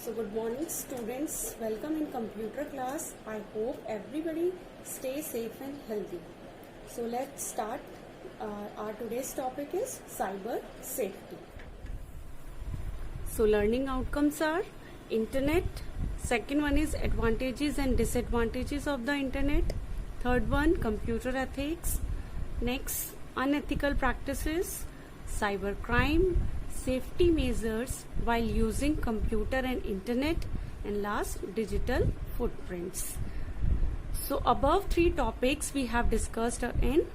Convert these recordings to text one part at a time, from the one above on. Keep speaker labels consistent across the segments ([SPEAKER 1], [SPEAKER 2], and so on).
[SPEAKER 1] So good morning students, welcome in computer class. I hope everybody stay safe and healthy. So let's start. Our today's topic is cyber safety. So learning outcomes are internet. Second one is advantages and disadvantages of the internet. Third one, computer ethics. Next, unethical practices, cyber crime, safety measures while using computer and internet, and last, digital footprints. So above three topics we have discussed in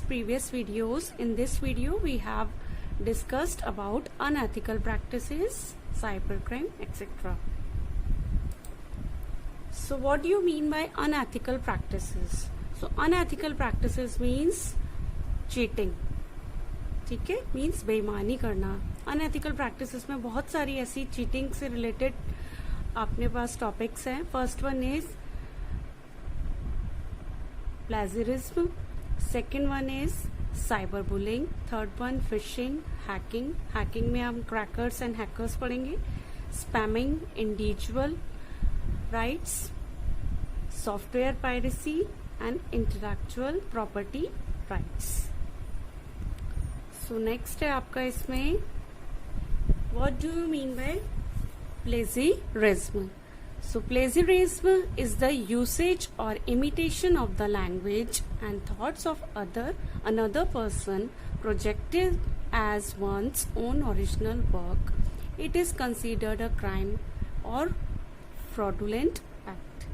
[SPEAKER 1] previous videos. In this video we have discussed about unethical practices, cybercrime, etc. So what do you mean by unethical practices? So unethical practices means cheating, ठीक है, means बेईमानी करना. Unethical practices में बहुत सारी ऐसी cheating से related अपने पास टॉपिक्स हैं. First one is plagiarism, second one is cyber bullying, third one phishing, hacking. Hacking में हम क्रैकर्स एंड हैकर्स पढ़ेंगे. Spamming, individual rights, software piracy and intellectual property rights. So next है आपका इसमें what do you mean by plagiarism. So plagiarism is the usage और imitation of the language and thoughts of another person projected as one's own original work. It is considered a crime or fraudulent act.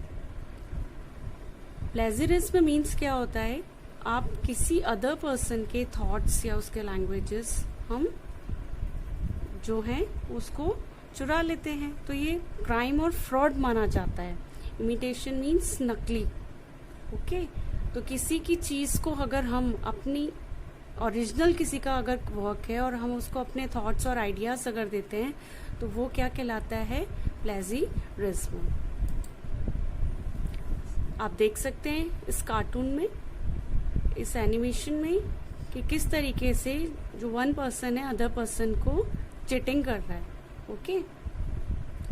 [SPEAKER 1] Plagiarism means क्या होता है, आप किसी other person के thoughts या उसके languages हम जो हैं उसको चुरा लेते हैं, तो ये क्राइम और फ्रॉड माना जाता है. इमिटेशन मीन्स नकली. ओके, तो किसी की चीज को अगर हम अपनी ओरिजिनल किसी का अगर वर्क है और हम उसको अपने थॉट्स और आइडियाज अगर देते हैं तो वो क्या कहलाता है, प्लेजियरिज्म. आप देख सकते हैं इस कार्टून में, इस एनिमेशन में, कि किस तरीके से जो वन पर्सन है अदर पर्सन को चीटिंग कर रहा है. ओके,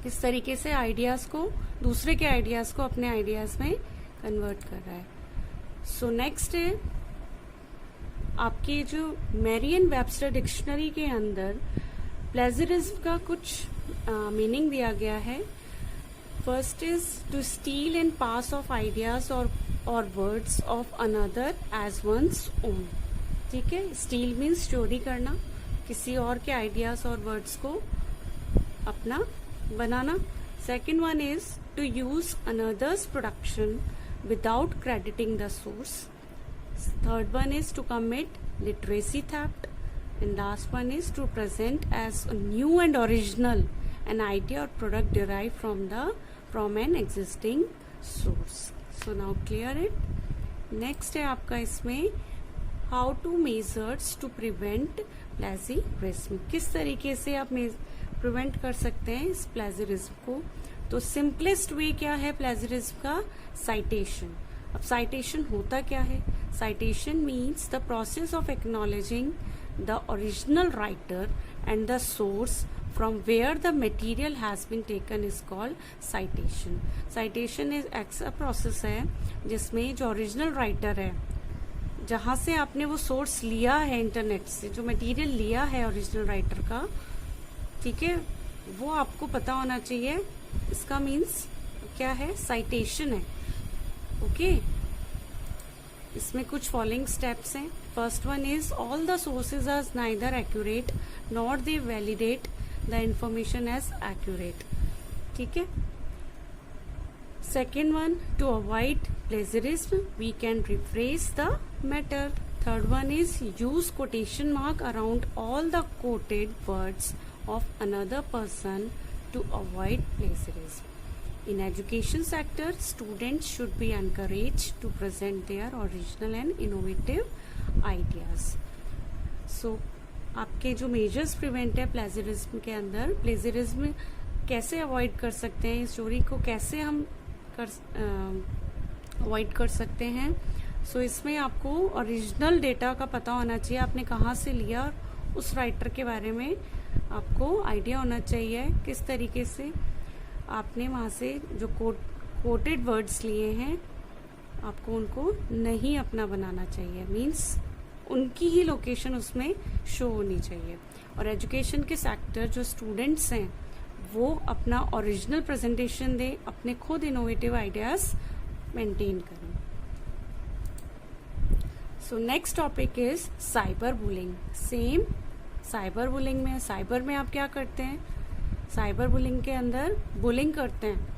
[SPEAKER 1] किस तरीके से आइडियाज को, दूसरे के आइडियाज को अपने आइडियाज में कन्वर्ट कर रहा है. सो नेक्स्ट है आपकी जो मेरियन वेबस्टर डिक्शनरी के अंदर प्लेजरिज्म का कुछ मीनिंग दिया गया है. First is to steal and pass off ideas और words of another as one's own. ठीक है, स्टील मीन्स चोरी करना, किसी और के आइडियाज और वर्ड्स को अपना बनाना. Second one is to use another's production without crediting the source. Third one is to commit literacy theft. And last one is to present as new and original an idea or product derived from an existing source. So now clear it. Next है आपका इसमें how to measures to prevent plagiarism. किस तरीके से आप prevent कर सकते हैं इस प्लेजरिज्म को. तो सिंपलेस्ट वे क्या है प्लेजरिज्म का, साइटेशन. अब साइटेशन होता क्या है, citation means the process of acknowledging the original writer and the source from where the material has been taken is called citation. Citation is ऐसा प्रोसेस है जिसमें जो ओरिजिनल राइटर है, जहां से आपने वो सोर्स लिया है इंटरनेट से, जो मटेरियल लिया है ओरिजिनल राइटर का, ठीक है, वो आपको पता होना चाहिए. इसका मीन्स क्या है, साइटेशन है. ओके, इसमें कुछ फॉलोइंग स्टेप्स हैं. First one is all the sources are neither accurate not they validate the information as accurate. ठीक है. Second one, to avoid plagiarism we can rephrase the matter. Third one is use quotation mark around all the quoted words of another person to avoid plagiarism. In education sector, students should be encouraged to present their original and innovative ideas. So आपके जो measures prevent है plagiarism के अंदर, plagiarism कैसे avoid कर सकते हैं, इस चोरी को कैसे हम अवॉइड कर सकते हैं. सो इसमें आपको ओरिजिनल डेटा का पता होना चाहिए, आपने कहाँ से लिया, उस राइटर के बारे में आपको आइडिया होना चाहिए किस तरीके से आपने वहाँ से जो कोटेड वर्ड्स लिए हैं आपको उनको नहीं अपना बनाना चाहिए, मीन्स उनकी ही लोकेशन उसमें शो होनी चाहिए। और एजुकेशन के सेक्टर जो स्टूडेंट्स हैं वो अपना ओरिजिनल प्रेजेंटेशन दें, अपने खुद इनोवेटिव आइडियाज मेंटेन करें। So next topic is cyber bullying. Same cyber bullying में, साइबर में आप क्या करते हैं, साइबर बुलिंग के अंदर बुलिंग करते हैं,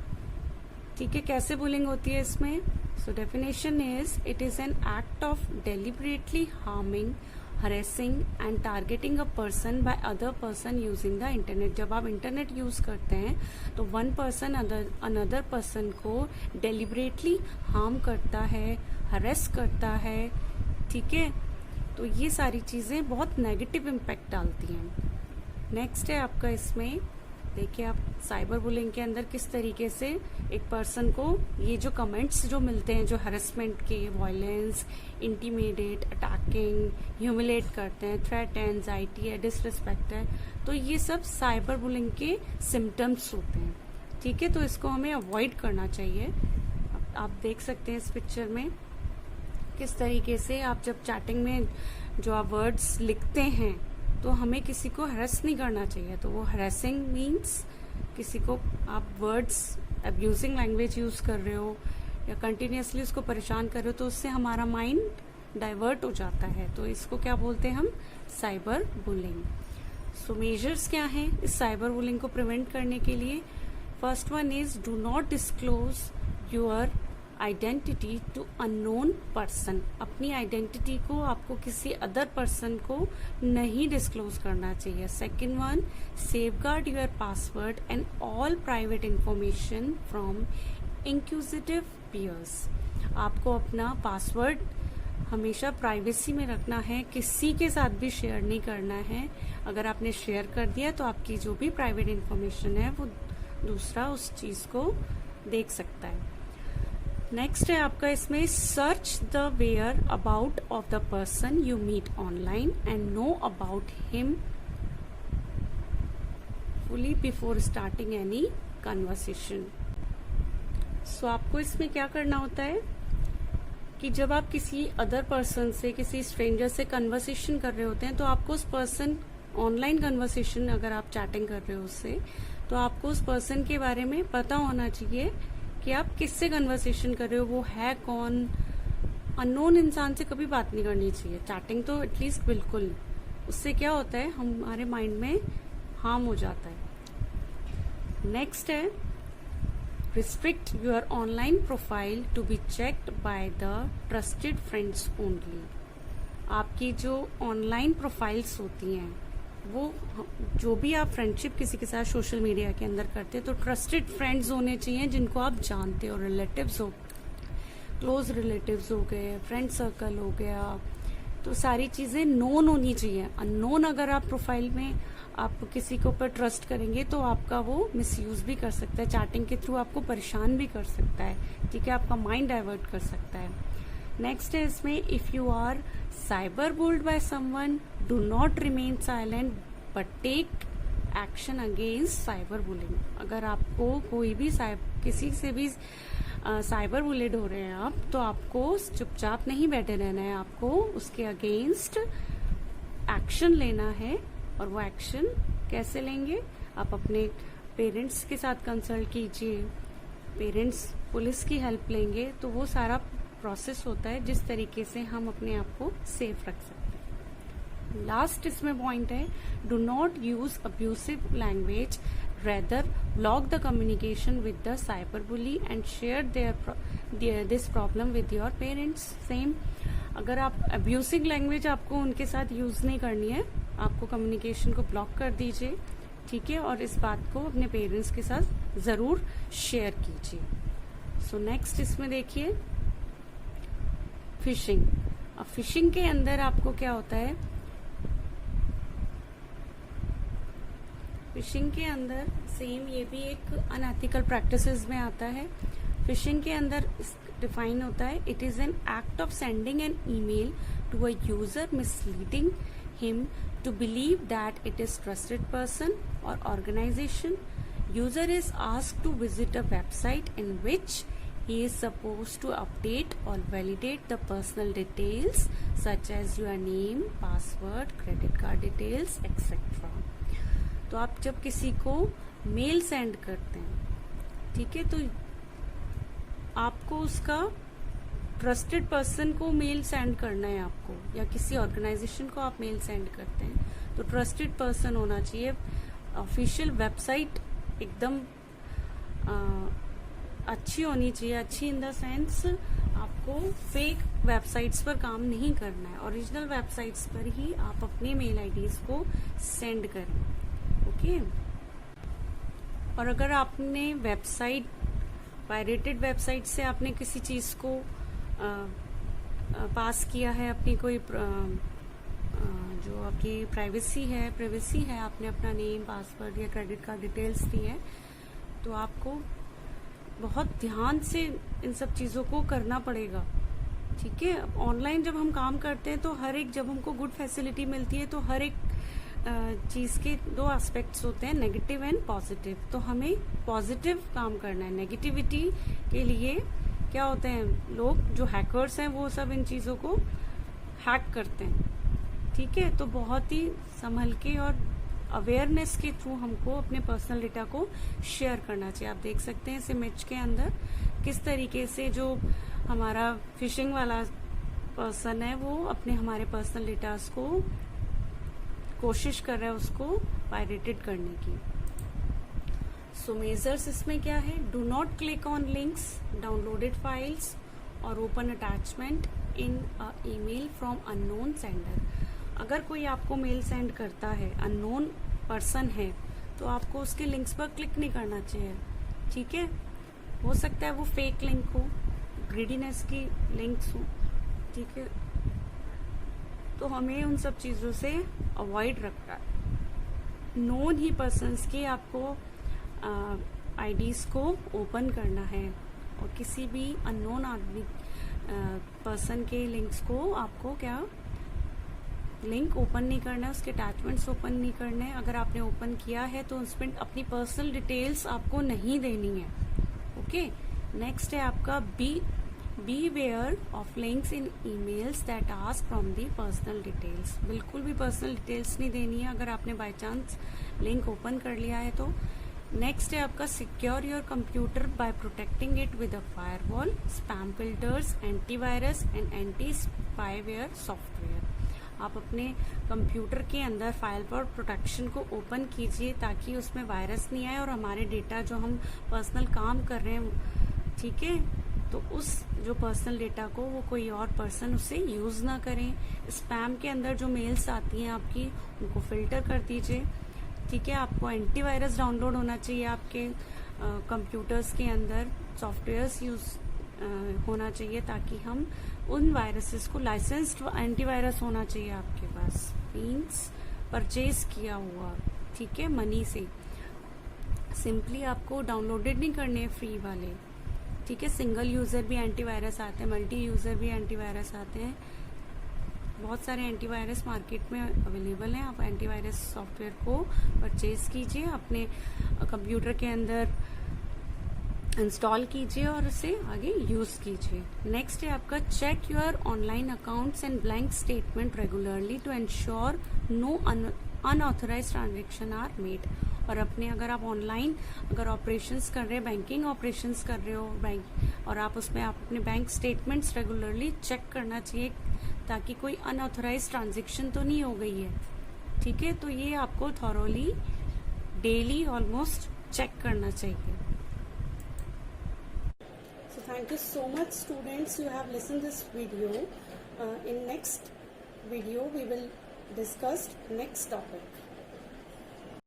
[SPEAKER 1] ठीक है। कैसे बुलिंग होती है इसमें? So definition is it is an act of deliberately harming, harassing and targeting a person by other person using the internet. जब आप इंटरनेट यूज करते हैं तो वन पर्सन अनदर पर्सन को डेलिबरेटली हार्म करता है, हरेस करता है, ठीक है। तो ये सारी चीजें बहुत नेगेटिव इम्पैक्ट डालती हैं। नेक्स्ट है आपका, इसमें देखिए आप साइबर बुलिंग के अंदर किस तरीके से एक पर्सन को ये जो कमेंट्स जो मिलते हैं, जो हरेसमेंट के, वायलेंस, इंटीमिडेट, अटैकिंग, ह्यूमिलेट करते हैं, थ्रेट है, एंजाइटी है, डिसरिस्पेक्ट है, तो ये सब साइबर बुलिंग के सिम्टम्स होते हैं, ठीक है। तो इसको हमें अवॉइड करना चाहिए। आप देख सकते हैं इस पिक्चर में किस तरीके से आप जब चैटिंग में जो आप वर्ड्स लिखते हैं तो हमें किसी को हरेस नहीं करना चाहिए। तो वो हरेसिंग मीन्स किसी को आप वर्ड्स अब्यूजिंग लैंग्वेज यूज कर रहे हो या कंटिन्यूसली उसको परेशान कर रहे हो, तो उससे हमारा माइंड डाइवर्ट हो जाता है। तो इसको क्या बोलते हैं हम? Cyber bullying. सो मेजर्स क्या हैं इस साइबर बुलिंग को प्रिवेंट करने के लिए? First one is do not disclose your identity to unknown person. अपनी आइडेंटिटी को आपको किसी अदर पर्सन को नहीं डिस्क्लोज करना चाहिए। Second one, safeguard your password and all private information from inquisitive peers. आपको अपना पासवर्ड हमेशा प्राइवेसी में रखना है, किसी के साथ भी शेयर नहीं करना है। अगर आपने शेयर कर दिया तो आपकी जो भी प्राइवेट इंफॉर्मेशन है वो दूसरा उस चीज को देख सकता है। नेक्स्ट है आपका इसमें, search the whereabouts of the person you meet online and know about him fully before starting any conversation. So आपको इसमें क्या करना होता है कि जब आप किसी अदर पर्सन से, किसी स्ट्रेंजर से कन्वर्सेशन कर रहे होते हैं तो आपको उस पर्सन, ऑनलाइन कन्वर्सेशन अगर आप चैटिंग कर रहे हो उससे, तो आपको उस पर्सन के बारे में पता होना चाहिए कि आप किससे कन्वर्सेशन कर रहे हो, वो है कौन। अननोन इंसान से कभी बात नहीं करनी चाहिए, चैटिंग तो एटलीस्ट बिल्कुल। उससे क्या होता है, हमारे माइंड में हार्म हो जाता है। नेक्स्ट है, restrict your online profile to be checked by the trusted friends only. आपकी जो ऑनलाइन प्रोफाइल्स होती हैं वो, जो भी आप फ्रेंडशिप किसी के साथ सोशल मीडिया के अंदर करते हैं तो ट्रस्टेड फ्रेंड्स होने चाहिए जिनको आप जानते हो, रिलेटिव्स हो, क्लोज रिलेटिव्स हो गए, फ्रेंड सर्कल हो गया, तो सारी चीजें नोन होनी चाहिए। अननोन अगर आप प्रोफाइल में आप किसी के ऊपर ट्रस्ट करेंगे तो आपका वो मिसयूज भी कर सकता है, चैटिंग के थ्रू आपको परेशान भी कर सकता है, ठीक है, आपका माइंड डाइवर्ट कर सकता है। नेक्स्ट है इसमें, if you are cyber bullied by someone do not remain silent but take action against cyber bullying. अगर आपको कोई भी किसी से भी साइबर बुलेड हो रहे हैं आप, तो आपको चुपचाप नहीं बैठे रहना है, आपको उसके अगेंस्ट एक्शन लेना है। और वो एक्शन कैसे लेंगे? आप अपने पेरेंट्स के साथ कंसल्ट कीजिए, पेरेंट्स पुलिस की हेल्प लेंगे, तो वो सारा प्रोसेस होता है जिस तरीके से हम अपने आप को सेफ रख सकते हैं। लास्ट इसमें पॉइंट है, do not use abusive language, rather block the communication with the cyber bully and share this problem with your parents. Same, अगर आप अब्यूसिव लैंग्वेज आपको उनके साथ यूज नहीं करनी है, आपको कम्युनिकेशन को ब्लॉक कर दीजिए, ठीक है, और इस बात को अपने पेरेंट्स के साथ जरूर शेयर कीजिए। सो नेक्स्ट इसमें देखिए, फिशिंग। अब फिशिंग के अंदर आपको क्या होता है, फिशिंग के अंदर सेम ये भी एक अनएथिकल प्रैक्टिसेस में आता है। फिशिंग के अंदर डिफाइन होता है, it is an act of sending an email to a user misleading him to believe that it is trusted person or organization User is asked to visit a website in which he is supposed to update or validate the personal details such as your name, password, credit card details, etc. तो आप जब किसी को mail send करते हैं, ठीक है, तो आपको उसका ट्रस्टेड पर्सन को मेल सेंड करना है आपको, या किसी ऑर्गेनाइजेशन को आप मेल सेंड करते हैं तो ट्रस्टेड पर्सन होना चाहिए। ऑफिशियल वेबसाइट एकदम अच्छी होनी चाहिए। अच्छी इन द सेंस आपको फेक वेबसाइट्स पर काम नहीं करना है, ओरिजिनल वेबसाइट्स पर ही आप अपने मेल आईडीज को सेंड करें। ओके। और अगर आपने वेबसाइट पायरेटेड वेबसाइट से आपने किसी चीज को पास किया है, अपनी कोई जो आपकी प्राइवेसी है, आपने अपना नेम, पासवर्ड या क्रेडिट कार्ड डिटेल्स दी है, तो आपको बहुत ध्यान से इन सब चीजों को करना पड़ेगा। ठीक है। ऑनलाइन जब हम काम करते हैं तो हर एक, जब हमको गुड फैसिलिटी मिलती है तो हर एक चीज के दो एस्पेक्ट्स होते हैं, नेगेटिव एंड पॉजिटिव। तो हमें पॉजिटिव काम करना है। नेगेटिविटी के लिए क्या होते हैं, लोग जो हैकर्स हैं वो सब इन चीजों को हैक करते हैं। ठीक है। तो बहुत ही संभल के और अवेयरनेस के थ्रू हमको अपने पर्सनल डेटा को शेयर करना चाहिए। आप देख सकते हैं इस इमेज के अंदर किस तरीके से जो हमारा फिशिंग वाला पर्सन है वो अपने हमारे पर्सनल डेटा को कोशिश कर रहा है उसको पायरेटेड करने की। सो मेजर्स इसमें क्या है, do not click on links, downloaded files और open attachment in a email from unknown sender. अगर कोई आपको मेल सेंड करता है, अननोन पर्सन है, तो आपको उसके लिंक्स पर क्लिक नहीं करना चाहिए। ठीक है। हो सकता है वो फेक लिंक हो, ग्रीडीनेस की लिंक्स हो। ठीक है। तो हमें उन सब चीजों से अवॉइड रखना है। नोन ही पर्सन्स की आपको आईडीज को ओपन करना है और किसी भी अननोन आदमी पर्सन के लिंक्स को आपको लिंक ओपन नहीं करना है, उसके अटैचमेंट्स ओपन नहीं करने हैं। अगर आपने ओपन किया है तो उसमें अपनी पर्सनल डिटेल्स आपको नहीं देनी है। ओके। नेक्स्ट है आपका beware of links in emails that ask from the personal details. बिल्कुल भी पर्सनल डिटेल्स नहीं देनी है अगर आपने बाय चांस लिंक ओपन कर लिया है तो। नेक्स्ट है आपका secure your computer by protecting it with a firewall, spam filters, antivirus and anti spyware software. आप अपने कंप्यूटर के अंदर फाइल पर प्रोटेक्शन को ओपन कीजिए ताकि उसमें वायरस नहीं आए और हमारे डेटा जो हम पर्सनल काम कर रहे हैं, ठीक है, तो उस जो पर्सनल डेटा को वो कोई और पर्सन उससे यूज ना करें। स्पैम के अंदर जो मेल्स आती हैं आपकी, उनको फिल्टर कर दीजिए। ठीक है। आपको एंटीवायरस डाउनलोड होना चाहिए आपके कंप्यूटर्स के अंदर, सॉफ्टवेयर्स यूज होना चाहिए ताकि हम उन वायरसेस को, लाइसेंस्ड एंटीवायरस होना चाहिए आपके पास, मीन्स परचेज किया हुआ, ठीक है, मनी से। सिंपली आपको डाउनलोडेड नहीं करने हैं फ्री वाले। ठीक है। सिंगल यूजर भी एंटीवायरस आते हैं, मल्टी यूजर भी एंटीवायरस आते हैं। बहुत सारे एंटीवायरस मार्केट में अवेलेबल हैं। आप एंटीवायरस सॉफ्टवेयर को परचेज कीजिए, अपने कंप्यूटर के अंदर इंस्टॉल कीजिए और उसे आगे यूज कीजिए। नेक्स्ट है आपका check your online accounts and bank statement regularly to ensure no unauthorised transaction are made. और अपने, अगर आप ऑनलाइन अगर ऑपरेशंस कर रहे हैं, बैंकिंग ऑपरेशंस कर रहे हो बैंक, और आप उसमें आप अपने बैंक स्टेटमेंट्स रेगुलरली चेक करना चाहिए ताकि कोई अनऑथराइज्ड ट्रांजैक्शन तो नहीं हो गई है। ठीक है। तो ये आपको थॉरोली डेली ऑलमोस्ट चेक करना चाहिए। Thank you so much, students. You have listened this video. In next video, we will discuss next topic.